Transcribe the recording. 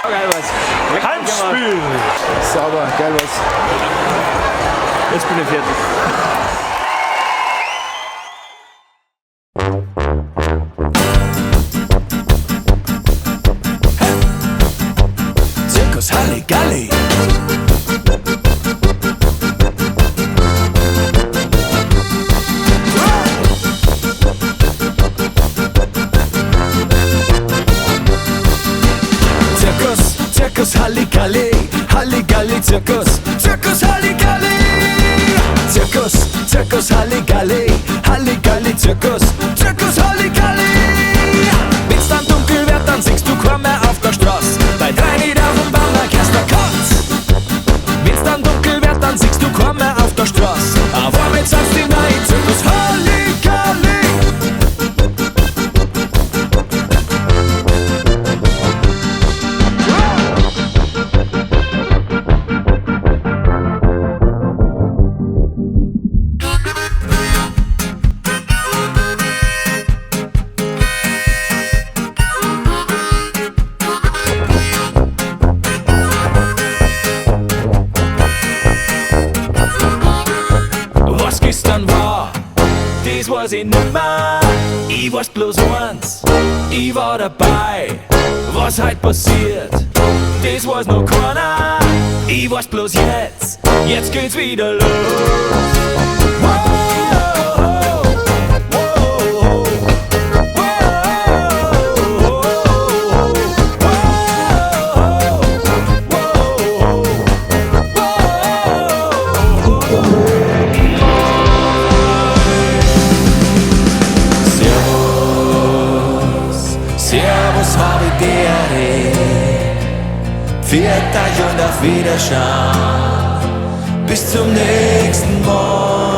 Geil was. Handspiel! Sauber, geil was. Jetzt bin ich fertig. Zirkus Halligalli. Zirkus Halligalli, Halligalli Zirkus, Zirkus Halligalli. Zirkus Halligalli, Halligalli Zirkus, Zirkus Halligalli. Wenn's dann dunkel wird, dann singst du Chor mehr auf der Straße. Bei drei nicht auf dem Baumerkester Kotz. Wenn's dann dunkel wird, dann singst du Chor mehr auf der Straße. Aber mit sonst die neue Zirkus Halligalli. Was gestern war, das weiß ich nimmer. Ich weiß bloß eins, ich war dabei. Was heute passiert, das weiß noch keiner. Ich weiß bloß jetzt geht's wieder los. Servus, Habitäre, viert euch und auf Wiederschauen. Bis zum nächsten Mal.